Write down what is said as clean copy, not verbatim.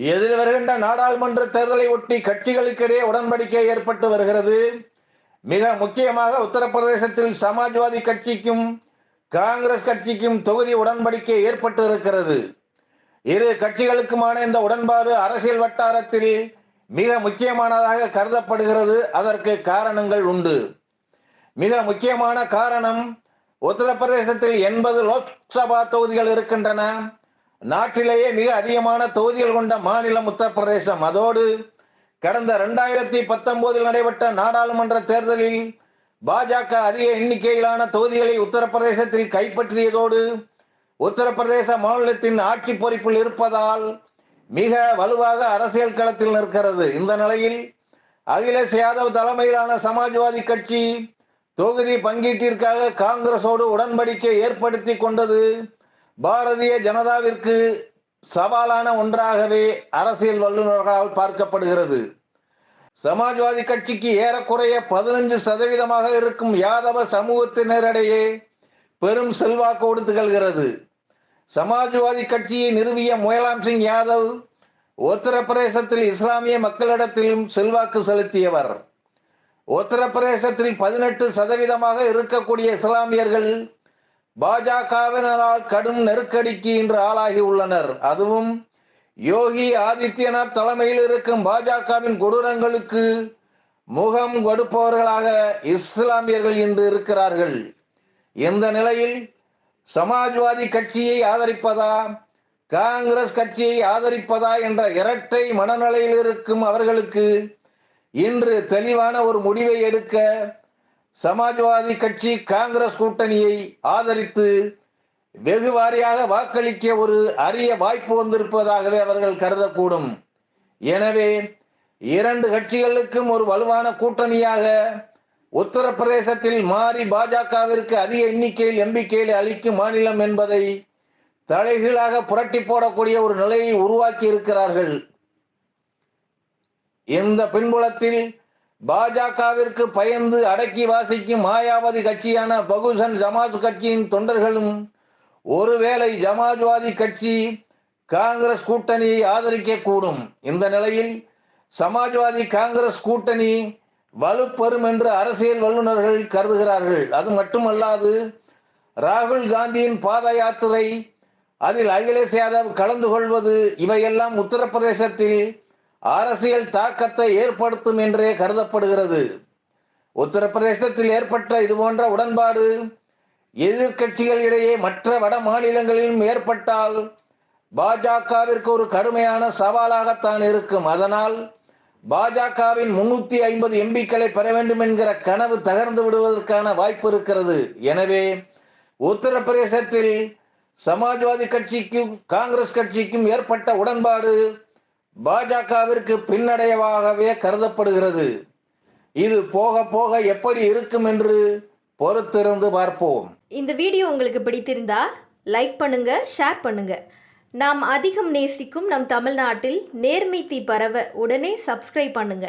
எதிர் வருகின்ற நாடாளுமன்ற தேர்தலை ஒட்டி கட்சிகளுக்கிடையே உடன்படிக்கை ஏற்பட்டு வருகிறது. மிக முக்கியமாக உத்தரப்பிரதேசத்தில் சமாஜ்வாதி கட்சிக்கும் காங்கிரஸ் கட்சிக்கும் தொகுதி உடன்படிக்கை ஏற்பட்டு இருக்கிறது. இரு கட்சிகளுக்குமான இந்த உடன்பாடு அரசியல் வட்டாரத்தில் மிக முக்கியமானதாக கருதப்படுகிறது. அதற்கு காரணங்கள் உண்டு. மிக முக்கியமான காரணம், உத்தரப்பிரதேசத்தில் 80 லோக்சபா தொகுதிகள் இருக்கின்றன. நாட்டிலேயே மிக அதிகமான தொகுதிகள் கொண்ட மாநிலம் உத்தரப்பிரதேசம். அதோடு கடந்த 2019 நடைபெற்ற நாடாளுமன்ற தேர்தலில் பாஜக அதிக எண்ணிக்கையிலான தொகுதிகளை உத்தரப்பிரதேசத்தில் கைப்பற்றியதோடு உத்தரப்பிரதேச மாநிலத்தின் ஆட்சி பொறுப்பில் இருப்பதால் மிக வலுவாக அரசியல் களத்தில் நிற்கிறது. இந்த நிலையில் அகிலேஷ் யாதவ் தலைமையிலான சமாஜ்வாதி கட்சி தொகுதி பங்கீட்டிற்காக காங்கிரஸோடு உடன்படிக்கை ஏற்படுத்தி கொண்டது பாரதிய ஜனதாவிற்கு சவாலான ஒன்றாகவே அரசியல் வல்லுநர்களால் பார்க்கப்படுகிறது. சமாஜ்வாதி கட்சிக்கு ஏறக்குறைய 15% இருக்கும் யாதவ சமூகத்தினரிடையே பெரும் செல்வாக்கோடு திகழ்கிறது. சமாஜ்வாதி கட்சியை நிறுவிய முலாயம் சிங் யாதவ் உத்தரப்பிரதேசத்தில் இஸ்லாமிய மக்களிடத்திலும் செல்வாக்கு செலுத்தியவர். உத்தரப்பிரதேசத்தில் 18% இருக்கக்கூடிய இஸ்லாமியர்கள் பாஜகவினரால் கடும் நெருக்கடிக்கு இன்று ஆளாகி உள்ளனர். அதுவும் யோகி ஆதித்யநாத் தலைமையில் இருக்கும் பாஜகவின் கொடூரங்களுக்கு முகம் கொடுப்பவர்களாக இஸ்லாமியர்கள் இன்று இருக்கிறார்கள். இந்த நிலையில் சமாஜ்வாதி கட்சியை ஆதரிப்பதா காங்கிரஸ் கட்சியை ஆதரிப்பதா என்ற இரட்டை மனநிலையில் இருக்கும் அவர்களுக்கு இன்று தெளிவான ஒரு முடிவை எடுக்க சமாஜ்வாதி கட்சி காங்கிரஸ் கூட்டணியை ஆதரித்து வெகு வாரியாக வாக்களிக்க ஒரு அரிய வாய்ப்பு வந்திருப்பதாகவே அவர்கள் கருதக்கூடும். எனவே இரண்டு கட்சிகளுக்கும் ஒரு வலுவான கூட்டணியாக உத்தரப்பிரதேசத்தில் மாறி பாஜகவிற்கு அதிக எண்ணிக்கையில் எம்பிக்கைகளை அளிக்கும் மாநிலம் என்பதை தலைகீழாக புரட்டி போடக்கூடிய ஒரு நிலையை உருவாக்கி இருக்கிறார்கள். இந்த பின்புலத்தில் பாஜகவிற்கு பயந்து அடக்கி வாசிக்கும் மாயாவதி கட்சியான பகுஜன் சமாஜ் கட்சியின் தொண்டர்களும் ஒருவேளை சமாஜ்வாதி கட்சி காங்கிரஸ் கூட்டணியை ஆதரிக்க கூடும். இந்த நிலையில் சமாஜ்வாதி காங்கிரஸ் கூட்டணி வலுப்பெறும் என்று அரசியல் வல்லுநர்கள் கருதுகிறார்கள். அது மட்டுமல்லாது ராகுல் காந்தியின் பாத யாத்திரை, அதில் அகிலேஷ் யாதவ் கலந்து கொள்வது, இவையெல்லாம் உத்தரப்பிரதேசத்தில் அரசியல் தாக்கத்தை ஏற்படுத்தும் என்றே கருதப்படுகிறது. உத்தரப்பிரதேசத்தில் ஏற்பட்ட இதுபோன்ற உடன்பாடு எதிர்கட்சிகளிடையே மற்ற வட மாநிலங்களிலும் ஏற்பட்டால் பாஜகவிற்கு ஒரு கடுமையான சவாலாகத்தான் இருக்கும். அதனால் பாஜகவின் 350 எம்பிக்களை பெற வேண்டும் என்கிற கனவு தகர்ந்து விடுவதற்கான வாய்ப்பு இருக்கிறது. எனவே உத்தரப்பிரதேசத்தில் சமாஜ்வாதி கட்சிக்கும் காங்கிரஸ் கட்சிக்கும் ஏற்பட்ட உடன்பாடு பாஜகவிற்கு பின்னடைவாகவே கருதப்படுகிறது. இது போக போக எப்படி இருக்கும் என்று பொறுத்திருந்து பார்ப்போம். இந்த வீடியோ உங்களுக்கு பிடித்திருந்தா லைக் பண்ணுங்க, ஷேர் பண்ணுங்க. நாம் அதிகம் நேசிக்கும் நம் தமிழ்நாட்டில் நேர்மை தீ பரவ உடனே சப்ஸ்கிரைப் பண்ணுங்க.